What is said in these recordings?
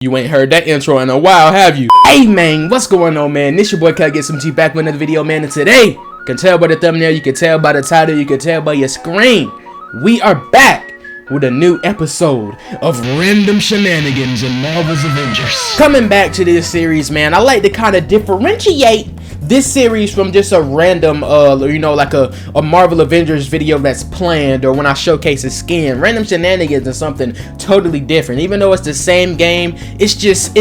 You ain't heard that intro in a while, have you? Hey man, what's going on, man? This your boy KAGE back with another video, man. And today, you can tell by the thumbnail, you can tell by the title, you can tell by your screen, we are back with a new episode of Random Shenanigans in Marvel's Avengers. Coming back to this series, man, I like to kind of differentiate this series from just a random, like a Marvel Avengers video that's planned, or when I showcase a skin. Random Shenanigans is something totally different. Even though it's the same game, it's just.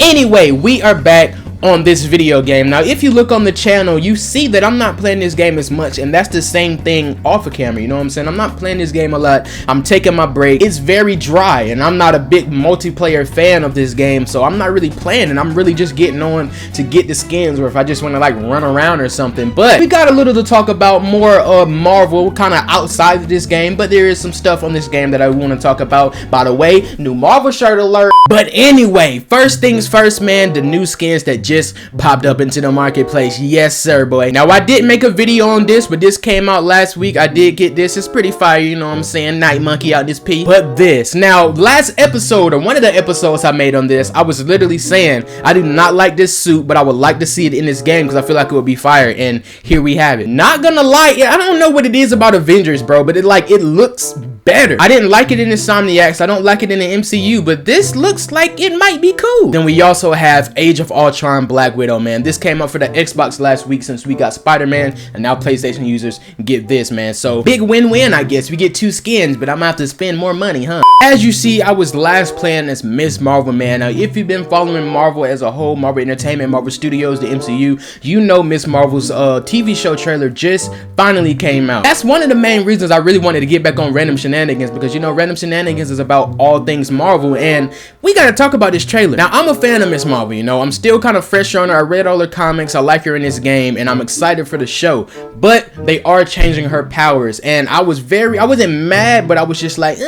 Anyway, we are back on this video game. Now, if you look on the channel, you see that I'm not playing this game as much, and that's the same thing off of camera, you know what I'm saying? I'm not playing this game a lot. I'm taking my break. It's very dry, and I'm not a big multiplayer fan of this game, so I'm not really playing, and I'm really just getting on to get the skins, or if I just want to like run around or something. But we got a little to talk about more Marvel kind of outside of this game, but there is some stuff on this game that I want to talk about. By the way, new Marvel shirt alert. But anyway, first things first, man, the new skins that just popped up into the marketplace. Yes sir, boy. Now, I didn't make a video on this, but this came out last week. I did get this. It's pretty fire, you know what I'm saying? Night monkey out this P. But this, now, last episode, or one of the episodes I made on this, I was literally saying I do not like this suit, but I would like to see it in this game because I feel like it would be fire. And here we have it. Not gonna lie, I don't know what it is about Avengers, bro, but it looks better. I didn't like it in Insomniacs. I don't like it in the MCU, but this looks like it might be cool. Then we also have Age of Ultron Black Widow, man. This came out for the Xbox last week since we got Spider-Man, and now PlayStation users get this, man. So big win-win, I guess. We get two skins, but I'm gonna have to spend more money, huh? As you see, I was last playing as Miss Marvel, man. Now, if you've been following Marvel as a whole, Marvel Entertainment, Marvel Studios, the MCU, you know Miss Marvel's TV show trailer just finally came out. That's one of the main reasons I really wanted to get back on Random Shenanigans, because you know Random Shenanigans is about all things Marvel, and we gotta talk about this trailer. Now, I'm a fan of Miss Marvel, you know. I'm still kind of fresh on her. I read all her comics. I like her in this game, and I'm excited for the show. But they are changing her powers, and I wasn't mad, but I was just like,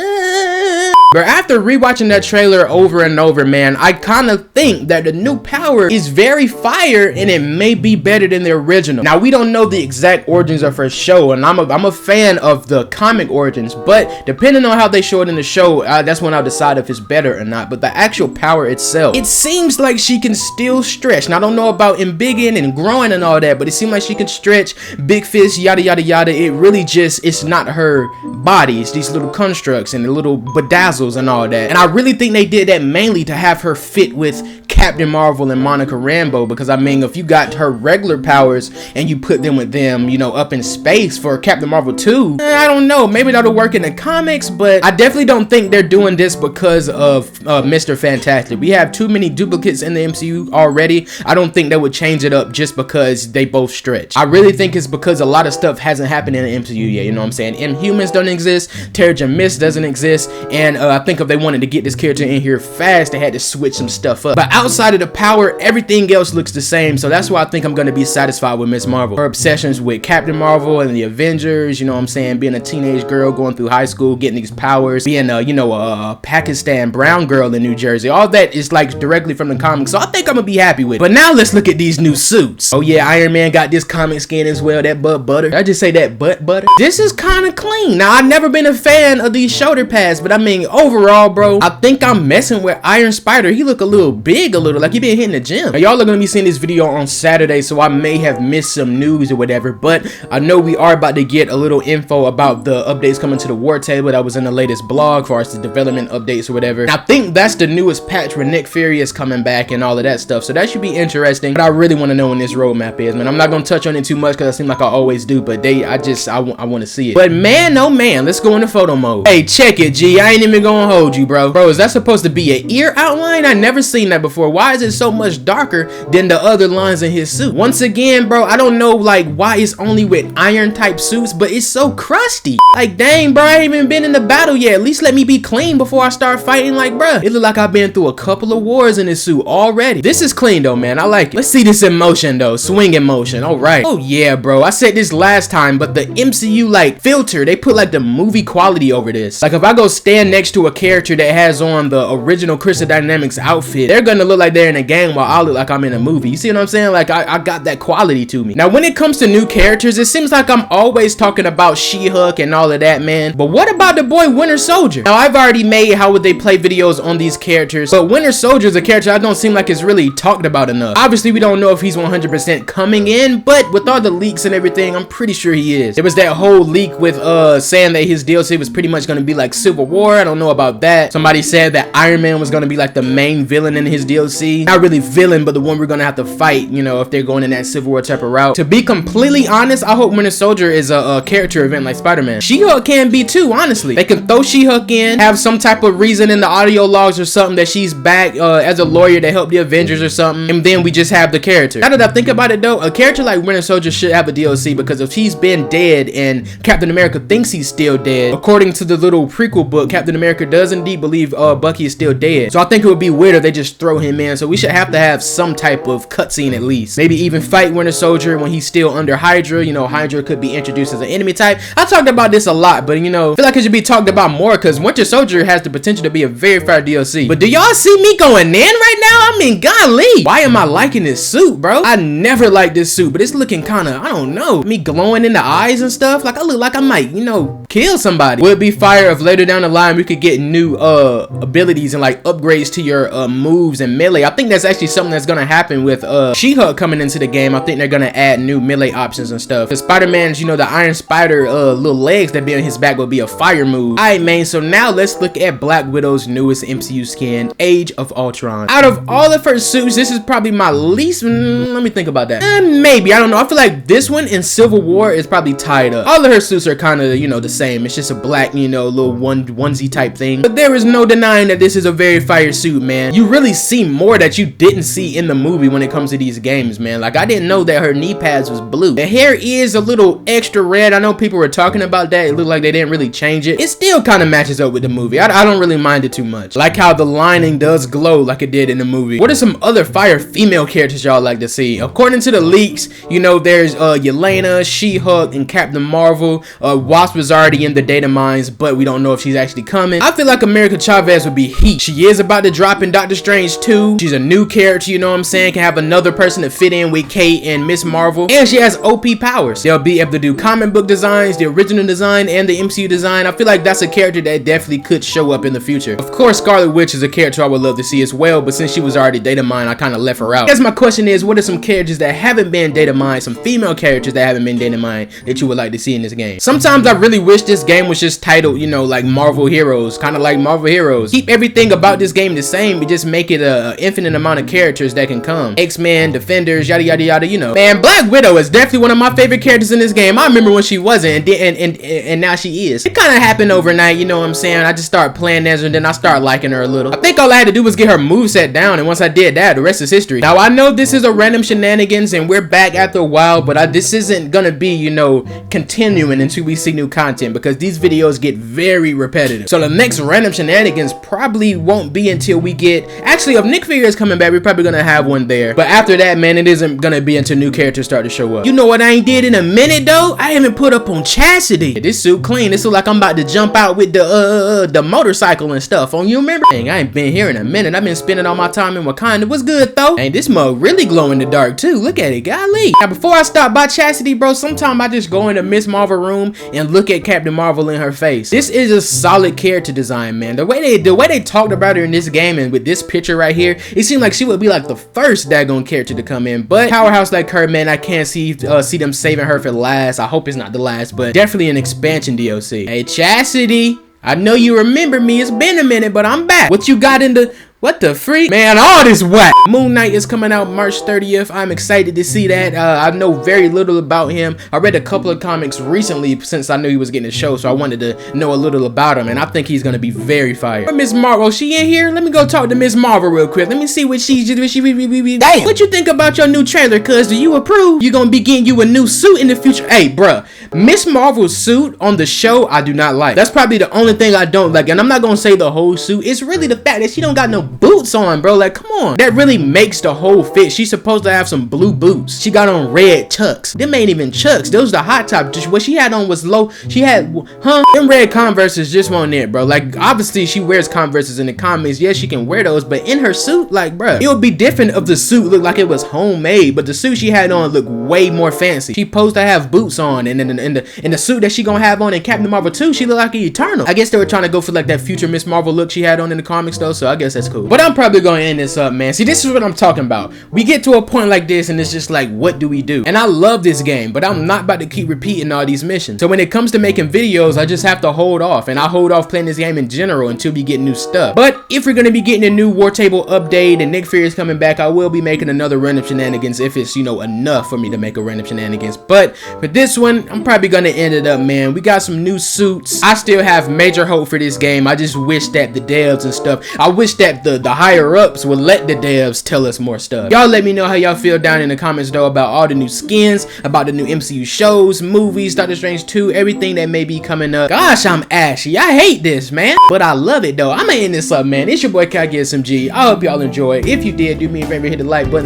But after rewatching that trailer over and over, man, I kind of think that the new power is very fire, and it may be better than the original. Now, we don't know the exact origins of her show, and I'm a fan of the comic origins, but depending on how they show it in the show, that's when I'll decide if it's better or not. But the actual power itself, it seems like she can still stretch. Now, I don't know about embiggening and growing and all that, but it seems like she can stretch, big fist, yada yada yada. It really just, it's not her body, it's these little constructs and the little bedazzles and all that. And I really think they did that mainly to have her fit with Captain Marvel and Monica Rambeau, because I mean, if you got her regular powers and you put them with them, you know, up in space for Captain Marvel 2, I don't know, maybe that'll work in the comics, but I definitely don't think they're doing this because of Mr. Fantastic. We have too many duplicates in the MCU already. I don't think that would change it up just because they both stretch. I really think it's because a lot of stuff hasn't happened in the MCU yet, you know what I'm saying? Inhumans don't exist, Terrigen Mist doesn't exist, and I think if they wanted to get this character in here fast, they had to switch some stuff up. But outside of the power, everything else looks the same, so that's why I think I'm going to be satisfied with Miss Marvel. Her obsessions with Captain Marvel and the Avengers, you know what I'm saying, being a teenage girl going through high school, getting these powers, being a Pakistan brown girl in New Jersey, all that is like directly from the comics, so I think I'm gonna be happy with it. But now let's look at these new suits. Oh yeah, Iron Man got this comic skin as well, that butt butter. Did I just say that butt butter? This is kind of clean. Now, I've never been a fan of these shoulder pads, but I mean, overall, bro, I think I'm messing with Iron Spider. He look a little big, like he been hitting the gym. Now, y'all are gonna be seeing this video on Saturday, so I may have missed some news or whatever, but I know we are about to get a little info about the updates coming to the War Table that was in the latest blog for us, the development updates or whatever. And I think that's the newest patch where Nick Fury is coming back and all of that stuff, so that should be interesting. But I really want to know when this roadmap is, man. I'm not gonna touch on it too much because I seem like I always do, but I want to see it. But man, oh man, let's go into photo mode. Hey, check it, G. I ain't even gonna hold you, bro. Bro, is that supposed to be an ear outline? I never seen that before. Why is it so much darker than the other lines in his suit? Once again, bro, I don't know like why it's only with iron type suits, but it's so crusty. Like, dang, bro, I ain't even been in the battle yet. At least let me be clean before I start fighting. Like, bro, it look like I've been through a couple of wars in this suit already. This is clean though, man. I like it. Let's see this in motion though. Swing in motion. All right. Oh yeah, bro. I said this last time, but the MCU like filter, they put like the movie quality over this. Like, if I go stand next to a character that has on the original Crystal Dynamics outfit, they're gonna look like they're in a game while I look like I'm in a movie. You see what I'm saying? Like I got that quality to me. Now when it comes to new characters, it seems like I'm always talking about She-Hulk and all of that, man. But what about the boy Winter Soldier? Now I've already made how would they play videos on these characters, but Winter Soldier is a character I don't seem like it's really talked about enough. Obviously we don't know if he's 100% coming in, but with all the leaks and everything, I'm pretty sure he is. There was that whole leak with saying that his DLC was pretty much gonna be like Civil War. I don't know about that. Somebody said that Iron Man was gonna be like the main villain in his DLC. Not really villain, but the one we're gonna have to fight, you know, if they're going in that Civil War type of route. To be completely honest, I hope Winter Soldier is a character event like Spider-Man. She-Hulk can be too, honestly. They can throw She-Hulk in, have some type of reason in the audio logs or something that she's back as a lawyer to help the Avengers or something, and then we just have the character. Now that I think about it though, a character like Winter Soldier should have a DLC, because if he's been dead and Captain America thinks he's still dead, according to the little prequel book, Captain America does indeed believe Bucky is still dead. So I think it would be weird if they just throw him in. So we should have to have some type of cutscene at least. Maybe even fight Winter Soldier when he's still under Hydra. You know, Hydra could be introduced as an enemy type. I talked about this a lot, but you know, I feel like it should be talked about more, because Winter Soldier has the potential to be a very fire DLC. But do y'all see me going in right now? I mean, golly, why am I liking this suit, bro? I never liked this suit, but it's looking kind of, I don't know, me glowing in the eyes and stuff. Like I look like I might, you know, kill somebody. Would be fire if later down the line we could get new abilities and like upgrades to your moves and melee. I think that's actually something that's gonna happen with She-Hulk coming into the game. I think they're gonna add new melee options and stuff. The Spider-Man's, you know, the Iron Spider little legs that be on his back will be a fire move. Alright, man, so now let's look at Black Widow's newest MCU skin, Age of Ultron. Out of all of her suits, this is probably my least, let me think about that. Maybe, I don't know. I feel like this one in Civil War is probably tied up. All of her suits are kind of, you know, the same. It's just a black, you know, little onesie type thing. But there is no denying that this is a very fire suit, man. You really see more that you didn't see in the movie when it comes to these games, man. Like I didn't know that her knee pads was blue. The hair is a little extra red. I know people were talking about that. It looked like they didn't really change it. It still kind of matches up with the movie. I don't really mind it too much. Like how the lining does glow like it did in the movie. What are some other fire female characters y'all like to see? According to the leaks, you know, there's Yelena, She-Hulk, and Captain Marvel. Wasp was already in the data mines, but we don't know if she's actually coming. I feel like America Chavez would be heat. She is about to drop in Doctor Strange 2. She's a new character, you know what I'm saying? Can have another person to fit in with Kate and Miss Marvel. And she has OP powers. They'll be able to do comic book designs, the original design, and the MCU design. I feel like that's a character that definitely could show up in the future. Of course, Scarlet Witch is a character I would love to see as well, but since she was already data mined, I kind of left her out. I guess my question is, what are some characters that haven't been data mined, some female characters that haven't been data mined that you would like to see in this game? Sometimes I really wish this game was just titled, you know, like Marvel Heroes, kind of like Marvel Heroes. Keep everything about this game the same, but just make it a infinite amount of characters that can come. X-Men, Defenders, yada yada yada, you know. Man, Black Widow is definitely one of my favorite characters in this game. I remember when she wasn't, and now she is. It kind of happened overnight, you know what I'm saying? I just started playing as her, and then I started liking her a little. I think all I had to do was get her moveset down, and once I did that, the rest is history. Now, I know this is a random shenanigans, and we're back after a while, but this isn't gonna be, you know, continuing until we see new content, because these videos get very repetitive. So the next random shenanigans probably won't be until we get, actually, if Nick Fury is coming back, we're probably gonna have one there. But after that, man, it isn't gonna be until new characters start to show up. You know what I ain't did in a minute though? I haven't put up on Chastity. Yeah, this suit clean. This look like I'm about to jump out with the motorcycle and stuff. On you remember? Dang, I ain't been here in a minute. I've been spending all my time in Wakanda. What's good though? And this mug really glow in the dark too. Look at it, golly. Now before I stop by Chastity, bro, sometimes I just go into Miss Marvel room and look at Captain Marvel in her face. This is a solid character design, man. The way they talked about her in this game and with this picture right here, it seemed like she would be like the first daggone character to come in. But powerhouse like her, man, I can't see them saving her for last. I hope it's not the last, but definitely an expansion DLC. Hey, Chastity, I know you remember me. It's been a minute, but I'm back. What you got in the... What the freak? Man, all this whack. Moon Knight is coming out March 30th. I'm excited to see that. I know very little about him. I read a couple of comics recently since I knew he was getting a show, so I wanted to know a little about him, and I think he's gonna be very fire. Miss Marvel, she in here? Let me go talk to Miss Marvel real quick. Let me see what damn. What you think about your new trailer, cuz? Do you approve? You gonna be getting you a new suit in the future? Hey, bruh, Miss Marvel's suit on the show, I do not like. That's probably the only thing I don't like, and I'm not gonna say the whole suit. It's really the fact that she don't got no some boots on, bro. Like, come on. That really makes the whole fit. She's supposed to have some blue boots. She got on red chucks. Them ain't even chucks. Those the hot top. Just what she had on was low. She had, them red Converses just won't it, bro. Like, obviously she wears Converses in the comics. Yes, she can wear those, but in her suit, like, bro, it would be different if the suit looked like it was homemade, but the suit she had on looked way more fancy. She supposed to have boots on, and in the suit that she gonna have on in Captain Marvel 2, she looked like an Eternal. I guess they were trying to go for like that future Miss Marvel look she had on in the comics though, so I guess that's cool. But I'm probably gonna end this up, man. See, this is what I'm talking about. We get to a point like this and it's just like, what do we do? And I love this game, but I'm not about to keep repeating all these missions. So when it comes to making videos, I just have to hold off, and I hold off playing this game in general until we get new stuff. But if we're gonna be getting a new War Table update and Nick Fury is coming back, I will be making another run of Shenanigans if it's, you know, enough for me to make a run of Shenanigans. But for this one, I'm probably gonna end it up, man. We got some new suits. I still have major hope for this game. I just wish that the devs and stuff, I wish that the higher ups would let the devs tell us more stuff. Y'all let me know how y'all feel down in the comments though about all the new skins, about the new MCU shows, movies, Doctor Strange 2, everything that may be coming up. Gosh, I'm ashy. I hate this, man, but I love it though. I'm gonna end this up, man. It's your boy KAGE SMG. I hope y'all enjoy. If you did, do me a favor, hit the like button.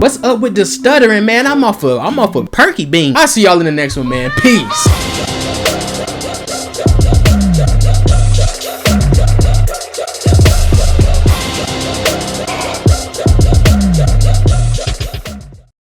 What's up with the stuttering, man? I'm off of perky bean. I'll see y'all in the next one, man. Peace.